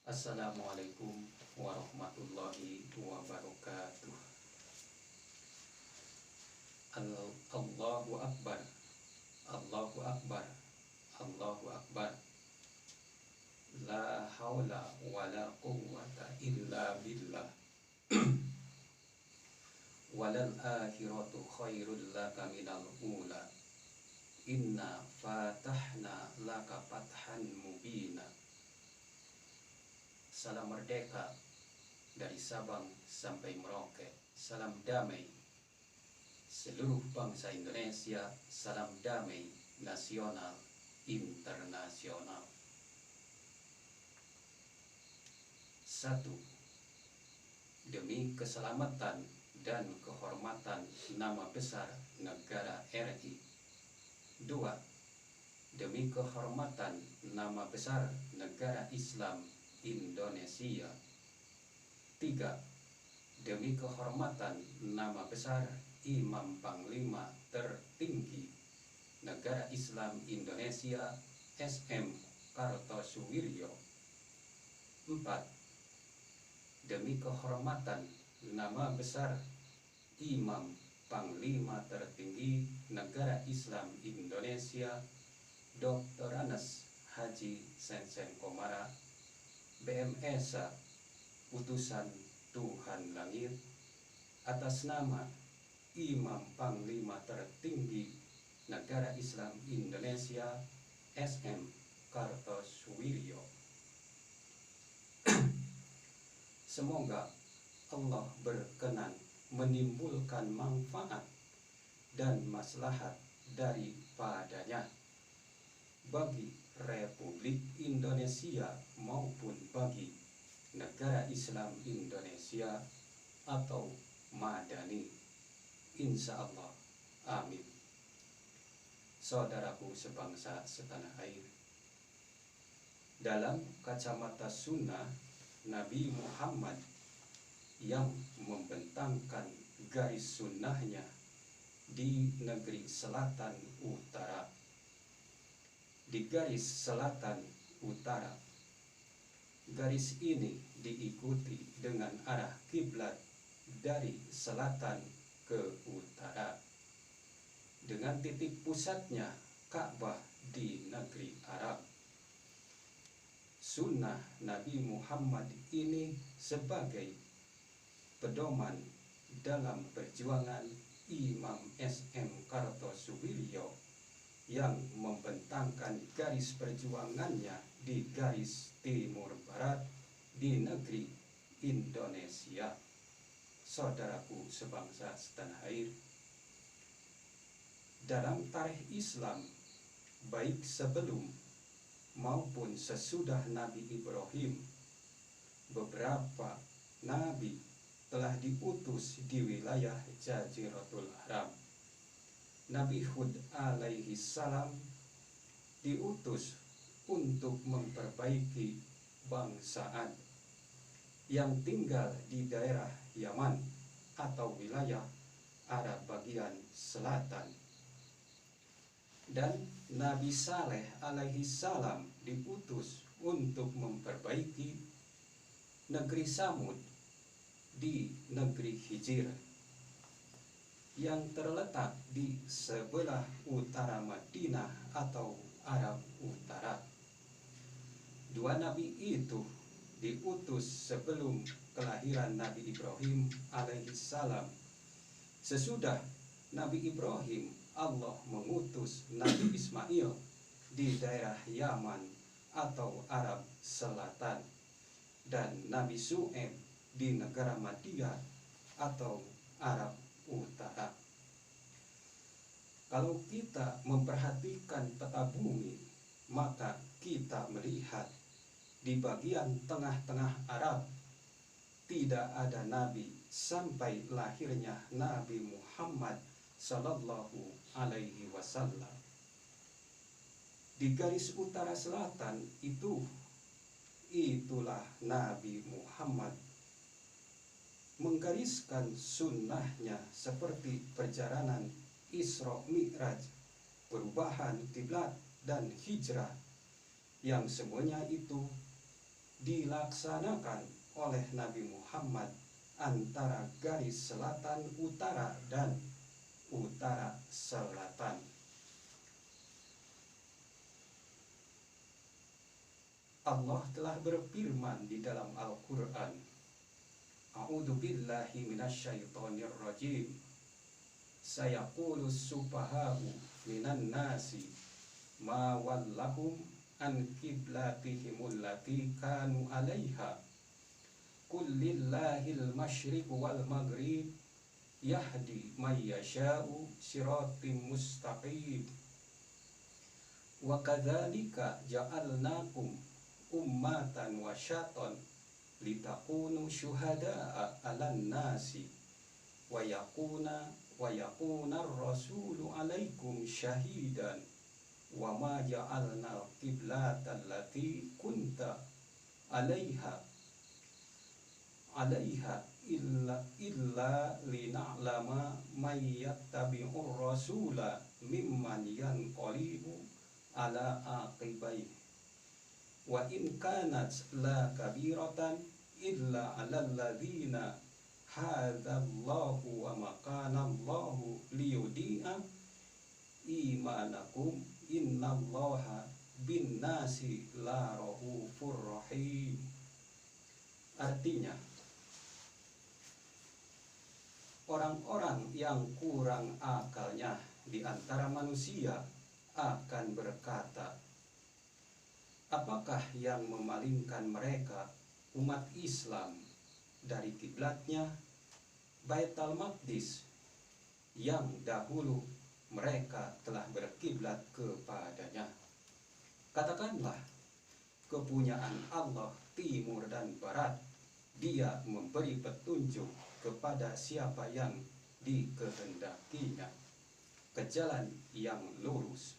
Assalamualaikum warahmatullahi wabarakatuh. Allahu Akbar, Allahu Akbar, Allahu Akbar. La haula wa la quwwata illa billah. Walal akhiratu khairul laka minal ula. Inna fatahna laka fathan mubina. Salam merdeka dari Sabang sampai Merauke. Salam damai seluruh bangsa Indonesia. Salam damai nasional internasional. 1. Demi keselamatan dan kehormatan nama besar negara RI. 2. Demi kehormatan nama besar negara Islam Indonesia. 3. Demi kehormatan nama besar Imam Panglima tertinggi negara Islam Indonesia SM Kartosuwiryo. 4. Demi kehormatan nama besar Imam Panglima tertinggi negara Islam Indonesia Dr. Anas Haji Sensen Komara BMS Utusan Tuhan Langit, atas nama Imam Panglima tertinggi negara Islam Indonesia SM Kartosuwiryo. Semoga Allah berkenan menimbulkan manfaat dan maslahat daripadanya bagi Republik Indonesia maupun bagi negara Islam Indonesia atau Madani, insya Allah, amin. Saudaraku sebangsa setanah air, dalam kacamata sunnah Nabi Muhammad yang membentangkan garis sunnahnya di negeri selatan utara, di garis selatan utara, garis ini diikuti dengan arah kiblat dari selatan ke utara, dengan titik pusatnya Ka'bah di negeri Arab. Sunnah Nabi Muhammad ini sebagai pedoman dalam perjuangan Imam SM Kartosuwiryo yang membentangkan garis perjuangannya di garis timur barat di negeri Indonesia. Saudaraku sebangsa setanah air, dalam tarikh Islam baik sebelum maupun sesudah Nabi Ibrahim, beberapa nabi telah diutus di wilayah Jaziratul Arab. Nabi Hud alaihi salam diutus untuk memperbaiki bangsa Ad yang tinggal di daerah Yaman atau wilayah Arab bagian selatan. Dan Nabi Saleh alaihi salam diutus untuk memperbaiki negeri Samud di negeri Hijr yang terletak di sebelah utara Madinah atau Arab Utara. Dua nabi itu diutus sebelum kelahiran Nabi Ibrahim alaihi salam. Sesudah Nabi Ibrahim, Allah mengutus Nabi Ismail di daerah Yaman atau Arab Selatan, dan Nabi Su'aib di negara Madian atau Arab Utara. Kalau kita memperhatikan peta bumi, maka kita melihat di bagian tengah-tengah Arab tidak ada nabi sampai lahirnya Nabi Muhammad Sallallahu Alaihi Wasallam. Di garis utara selatan itulah Nabi Muhammad menggariskan sunnahnya seperti perjalanan Isra Mi'raj, perubahan kiblat dan hijrah, yang semuanya itu dilaksanakan oleh Nabi Muhammad antara garis selatan utara dan utara selatan. Allah telah berfirman di dalam Al-Quran, A'udzu billahi minasyaitonir rajim. Sayaqulus sufaha'u minan nasi ma wallahum an qiblatihimul lati kanu 'alaiha. Qul lillahil masyriqu wal maghrib yahdi may yasha'u siratim mustaqim. Wa kadzalika ja'alnakum ummatan wasyatan litakunu syuhada'a 'alan nasi wa yakuna ar-rasulu 'alaikum syahidan wa ma ja'alna al-qiblata allati kunta 'alaiha illa lina'lama may yattabi'ur rasula mimman yanqalibu 'ala aqibaihi wa in kanat la kabiratan illa 'alal ladzina hadallahu wa makanallahu liyudi'a imanakum innallaha bin nasi la raufur rahim. Artinya, orang-orang yang kurang akalnya di antara manusia akan berkata, apakah yang memalingkan mereka umat Islam dari kiblatnya Baitul Maqdis yang dahulu mereka telah berkiblat kepadanya? Katakanlah, kepunyaan Allah timur dan barat. Dia memberi petunjuk kepada siapa yang dikehendakinya ke jalan yang lurus.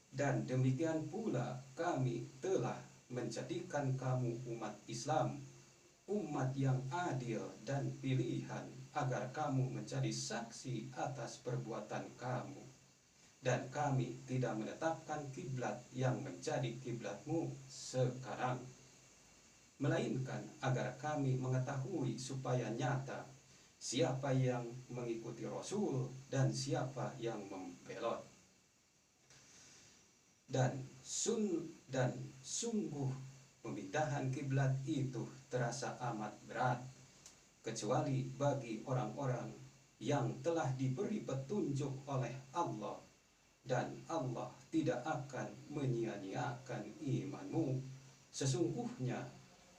Dan demikian pula kami telah menjadikan kamu umat Islam, umat yang adil dan pilihan, agar kamu menjadi saksi atas perbuatan kamu. Dan kami tidak menetapkan kiblat yang menjadi kiblatmu sekarang, melainkan agar kami mengetahui supaya nyata siapa yang mengikuti Rasul dan siapa yang membelot. Dan sungguh pemindahan kiblat itu terasa amat berat, kecuali bagi orang-orang yang telah diberi petunjuk oleh Allah, dan Allah tidak akan menyia-nyiakan imanmu. Sesungguhnya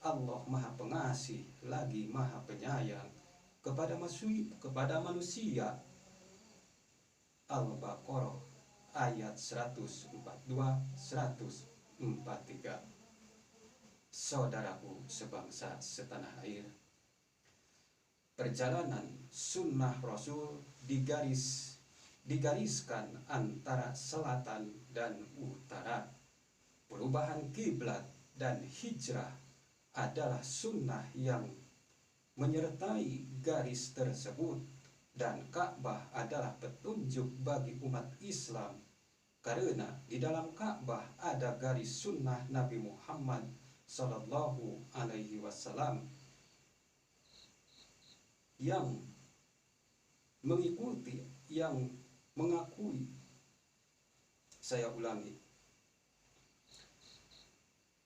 Allah Maha Pengasih lagi Maha Penyayang kepada manusia. Al-Baqarah ayat 142-143. Saudaraku sebangsa setanah air, perjalanan sunnah Rasul digariskan antara selatan dan utara. Perubahan kiblat dan hijrah adalah sunnah yang menyertai garis tersebut, dan Ka'bah adalah petunjuk bagi umat Islam, karena di dalam Ka'bah ada garis sunnah Nabi Muhammad Sallallahu Alaihi Wasallam yang mengakui. Saya ulangi,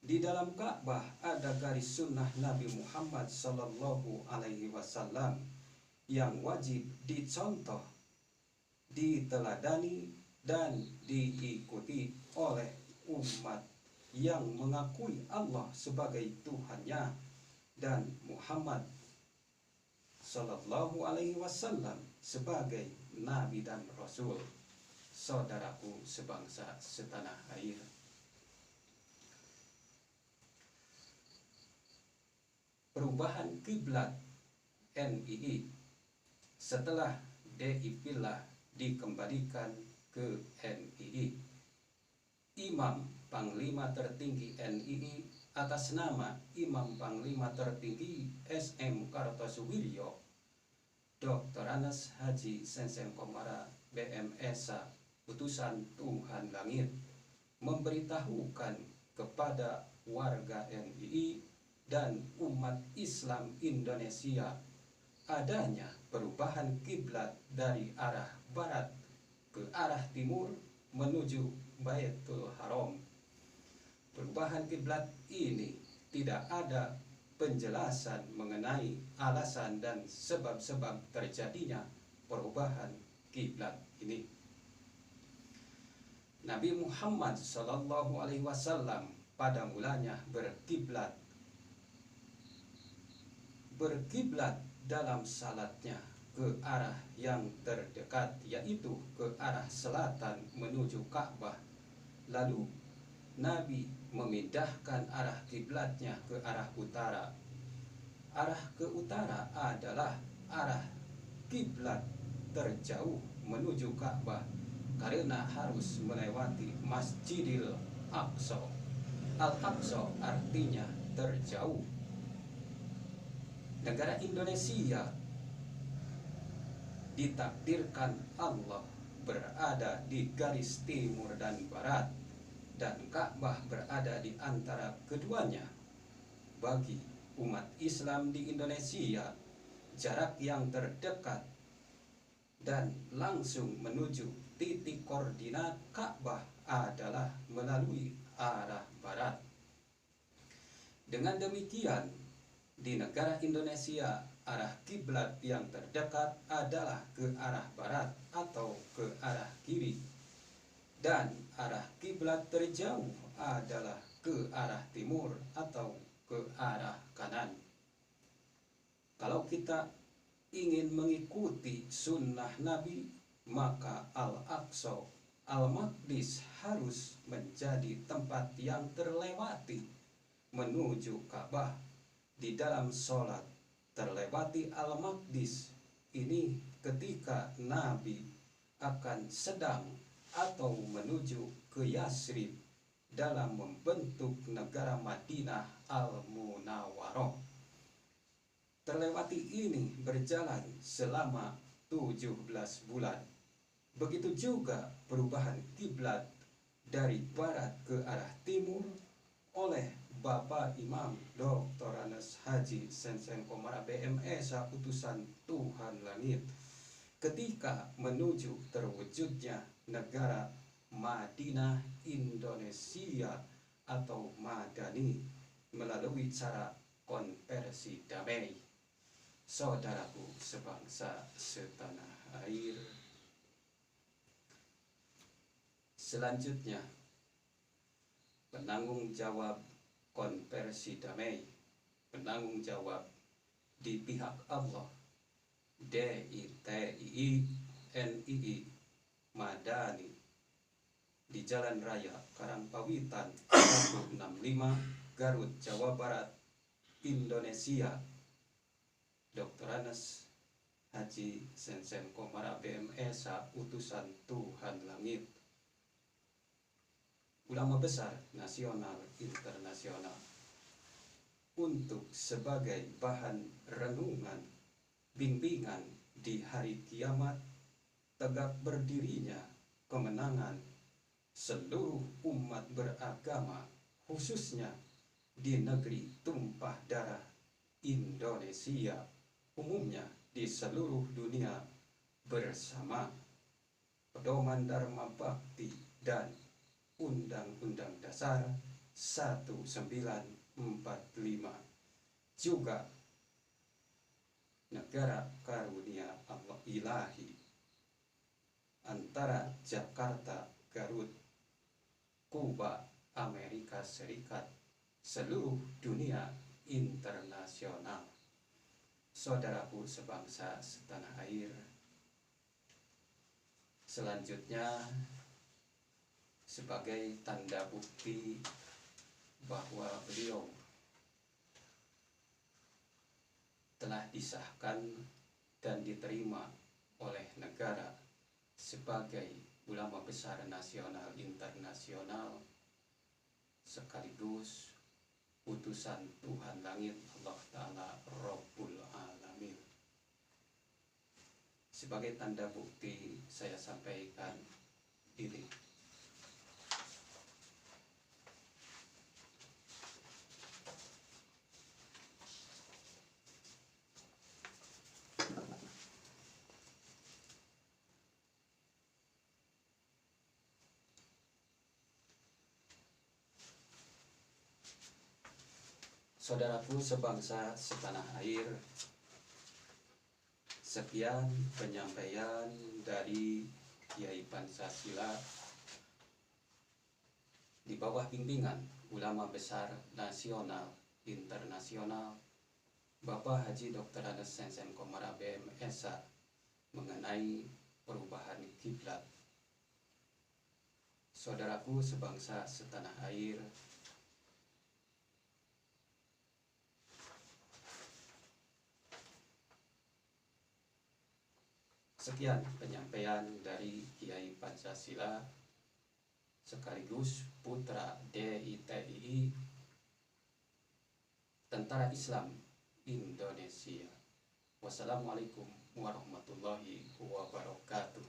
di dalam Ka'bah ada garis sunnah Nabi Muhammad Sallallahu Alaihi Wasallam yang wajib dicontoh, diteladani, dan diikuti oleh umat yang mengakui Allah sebagai Tuhannya dan Muhammad Sallallahu Alaihi Wasallam sebagai Nabi dan Rasul. Saudaraku sebangsa setanah air, perubahan kiblat NII setelah DIPillah dikembalikan ke NII. Imam Panglima Tertinggi NII atas nama Imam Panglima Tertinggi SM Kartosuwiryo, Dr. Anas Haji Sensem Komara BMSA, utusan Tuhan Langit, memberitahukan kepada warga NII dan umat Islam Indonesia adanya perubahan kiblat dari arah barat ke arah timur menuju Baitul Haram. Perubahan kiblat ini tidak ada penjelasan mengenai alasan dan sebab-sebab terjadinya perubahan kiblat ini. Nabi Muhammad SAW pada mulanya berkiblat dalam salatnya ke arah yang terdekat, yaitu ke arah selatan menuju Ka'bah. Lalu Nabi memindahkan arah kiblatnya ke arah utara. Arah ke utara adalah arah kiblat terjauh menuju Ka'bah karena harus melewati Masjidil Aqsa. Al-Aqsa artinya terjauh. Negara Indonesia ditakdirkan Allah berada di garis timur dan barat, dan Ka'bah berada di antara keduanya. Bagi umat Islam di Indonesia, jarak yang terdekat dan langsung menuju titik koordinat Ka'bah adalah melalui arah barat. Dengan demikian, di negara Indonesia, arah kiblat yang terdekat adalah ke arah barat atau ke arah kiri, dan arah kiblat terjauh adalah ke arah timur atau ke arah kanan. Kalau kita ingin mengikuti sunnah Nabi, maka Al-Aqsa, Al-Maqdis harus menjadi tempat yang terlewati menuju Ka'bah. Di dalam sholat terlewati Al-Maqdis ini ketika Nabi akan sedang atau menuju ke Yasrib dalam membentuk negara Madinah Al-Munawwarah. Terlewati ini berjalan selama 17 bulan. Begitu juga perubahan kiblat dari barat ke arah timur oleh Bapak Imam Dr. Anas Haji Sensen Komara BMSA utusan Tuhan Langit ketika menuju terwujudnya negara Madinah Indonesia atau Madani melalui cara konversi damai. Saudaraku sebangsa setanah air, selanjutnya penanggung jawab konversi damai, penanggung jawab di pihak Allah, DITII NII Madani di Jalan Raya Karangpawitan 165 Garut, Jawa Barat, Indonesia. Dr. Anas Haji Sensen Komara BMSA utusan Tuhan Langit, ulama besar nasional internasional, untuk sebagai bahan renungan bimbingan di hari kiamat tegak berdirinya kemenangan seluruh umat beragama, khususnya di negeri tumpah darah Indonesia, umumnya di seluruh dunia, bersama pedoman Dharma Bakti dan Undang-Undang Dasar 1945, juga negara karunia Allah ilahi antara Jakarta, Garut, Kuba, Amerika Serikat, seluruh dunia internasional. Saudaraku sebangsa setanah air, selanjutnya sebagai tanda bukti bahwa beliau telah disahkan dan diterima oleh negara sebagai ulama besar nasional internasional sekaligus utusan Tuhan Langit Allah Ta'ala Rabbul Alamin. Sebagai tanda bukti saya sampaikan ini. Saudaraku sebangsa setanah air, sekian penyampaian dari Kiai Pancasila di bawah bimbingan ulama besar nasional internasional Bapak Haji Dr. Anes Sensen Komara BMSA mengenai perubahan kiblat. Saudaraku sebangsa setanah air, sekian penyampaian dari Kiai Pancasila sekaligus putra DITI Tentara Islam Indonesia. Wassalamualaikum warahmatullahi wabarakatuh.